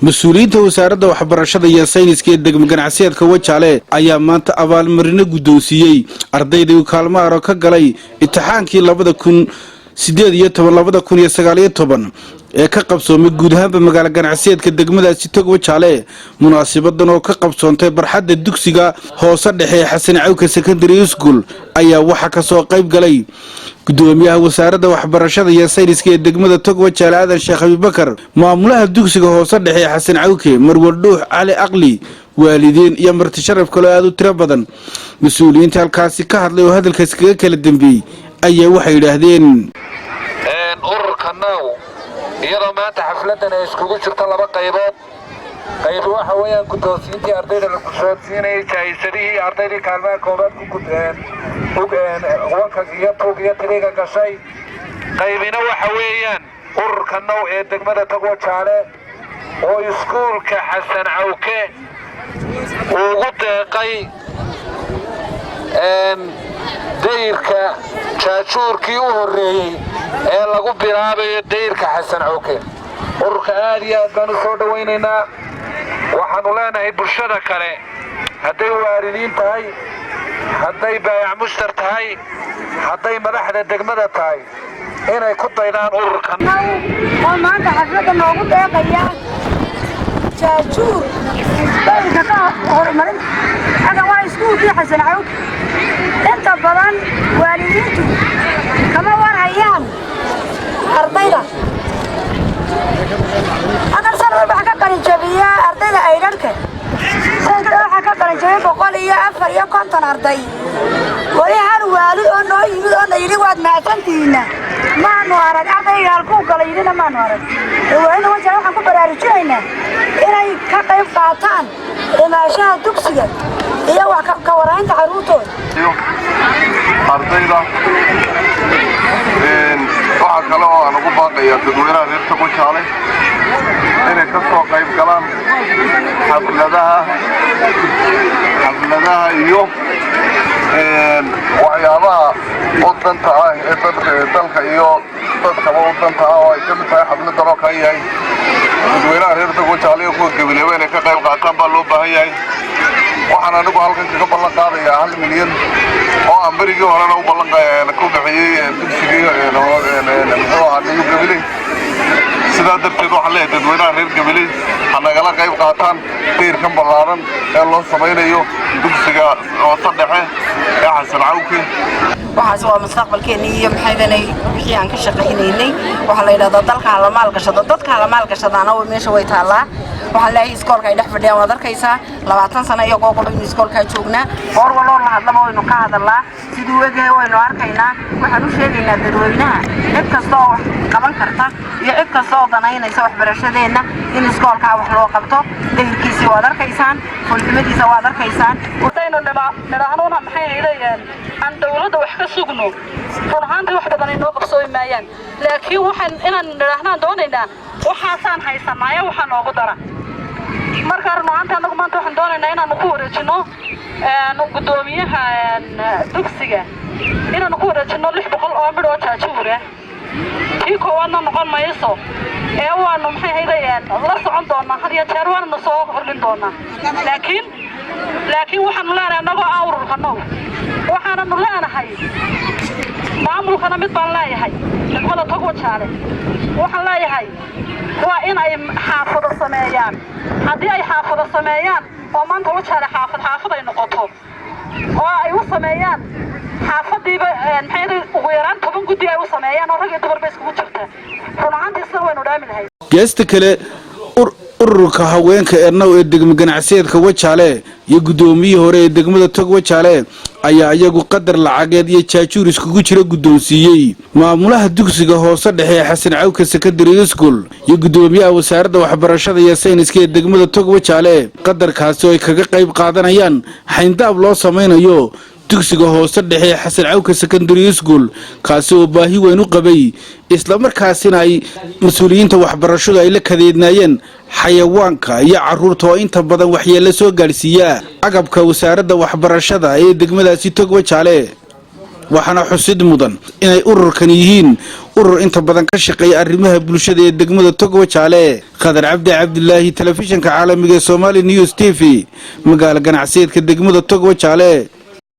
مسؤولينta wasaaradda waxbarashada iyo sayniska ee degmo ganacsiyeedka Wajaale ayaa maanta abaalmarino guddoonsiiyay ardayda kaalmaha ka galay imtixaankii 2018-2019 ee ka qabsoomay guud ahaan magaalada ganacsiyeedka degmadaasi Wajaale munaasabadan oo ka qabsoontay barxadda dugsiga hoose dhexe Xasan Cawke Secondary School ayaa waxa ka soo qayb galay gudoomiyaha wasaaradda waxbarashada iyo sayniska ee degmada Wajaale Aadan Sheekh Abubakar maamulaha dugsiga hoose dhexe Xasan Cawke Marwalduux Ali Aqli waalidiin iyo marti sharaf kale aad u tiro badan mas'uuliyiinta halkaasi ka hadlay oo hadalkaas kaga kala dambeeyay ayaa waxay yiraahdeen iyadoo maanta xafladan ay iskugu jirto laba qaybood qayb waxa weeyaan guddoonsiintii ardayda la guddoonsiinayay jaahisadihii ardaydii kaalmaha koobaad ku gudbeen wanka iyo tuugiyo tiriga gashay qaybina waxa weeyaan ururka now ee degmada Wajaale oo iskuulka Xasan Cawke ugu deeqay dayrka jaajuurkii u horeeyay ee lagu bilaabay dayrka Xasan Cawke ururka aad iyo aad baan u soo dhawaynaynaa waxaanu leenahay bulshada kale hadday waalidiin tahay hadday baayac mushtar tahay hadday madaxda degmada tahay inay ku daydaan ururkan oo maanta xafladda noogu deeqaya jaajuur dayrka ka horumarin aga waa iskuulkii Xasan Cawke inta badan waalidiintu kama warhayaan ardayda أنا صار بحكي قريجبية أرضي أيرانك صار بحكي قريجبية بقول يا أفر يا كنتن أرضي ولي هالوالد أنه يجود أنه يريد ما تنتينا ما نوارد أرضي يالكوك على يدنا ما نوارد وإنه وجه حكوا برارجينا إنه كقيم قاطان إما شاء دكسية إيه وكورين تعروتون أرضينا waxa kale oo aan ugu baaqayaa dadweynaha reer Wajaale inay ka soo qayb galaan xafladaha iyo waxyaabaha wadanta ah ee dalka iyo dadka wadanta ah oo ay ka mid tahay xafladda oo ka yahay dadweynaha reer Wajaale oo gabilay inay ka qayb qaataan baa loo baahan yahay waxaan anigu halkan kaga ballan qaadayaa 1 milyan oo aan barigii horena u ballan qaaday ku bixiyay dugsiga sidaa darteed waxaan leeyahay dadweynaha reer Gabiley hanagala qayb qaataan tiirkan ballaaran ee loo samaynayo dugsiga hoose dhexe ee Xasan Cawke waxaas waa mustaqbalkeena iyo maxaydanay wixii aan ka shaqaynaynay waxa la yiraahdaa dalka la maalgashado dadka la maalgashadaana oo meesha way taalaa waxaan leeyahay iskoolka ay dhex fadhiyaan waad arkaysaa 20 sano iyagoo qodobin iskoolka joognaa hor waloo la hadlamo waynu ka hadalnaa sidii weegahay waynu arkaynaa waxaan u sheegaynaa dadweynaha cid kasta oo qaban karta iyo cid kasta oo danaynaysa waxbarashadeena in iskoolka wax loo qabto deyrkiisa waad arkaysaan fulmadiisa waad arkaysaan wadayna nadaahana maxay leeyeen aan dawladda wax ka sugno furhaantii wax badan inoo qabsooy maayaan laakiin waxaan inaan nadaahna doonaynaa waxaan haysanaayo waxa noogu dara marka maanta anagu maanta waxaan doonaynaa inaan ku wareejino gudoomiyaha dugsiga inaan ku wareejino 600 oo midho jaajuure tii koowaadna noqon mayso ee waanu maxay haydayeen la socon doonaa had iyo jeer waana soo horlin doonaa laakiin waxaan leenahay anagu ururkano waxaanu leenahay maamulkana mid baan leeyahay degmada Wajaale waxaan leeyahay waa in ay xaafado sameeyaan haddii ay xaafado sameeyaan oo maanta Wajaale xaafad ay noqoto oo ay u sameeyaan xaafadiiba maxay ugu yaraan 10 gudi ay u sameeyaan oo rag iyo dumar bay isku jirta runaantii sida waynu dhaami lahayd geesta kale ururka haweenka ee now ee degmo ganacsiyeedka Wajaale iyo gudoomiyihii hore ee degmada Wajaale ayaa iyagu qadar lacageed iyo jaajuur iskugu jira guddoonsiiyay maamulaha dugsiga hoose dhexe Xasan Cawke Secondary School iyo gudoomiyaha wasaaradda waxbarashada iyo sayniska ee degmada Wajaale qadarkaasi oo ay kaga qayb qaadanayaan xayndaab loo samaynayo dugsiga hoose dhexe Xasan Cawke Secondary School kaasi oo baahi weyn u qabay isla markaasina ay mas'uuliyiinta waxbarashadu ay la kadeednaayeen xayawaanka iyo carruurta oo inta badan waxyeello soo gaarsiiya agabka wasaaradda waxbarashada ee degmadaasi Wajaale waxaana xusid mudan inay ururkan yihiin urur inta badan ka shaqeeya arrimaha bulshada ee degmada Tog Wajaale. Qadar Cabdi Cabdilaahi, telefishinka caalamiga ee Somali News TV, magaala ganacsiyeedka degmada Tog Wajaale.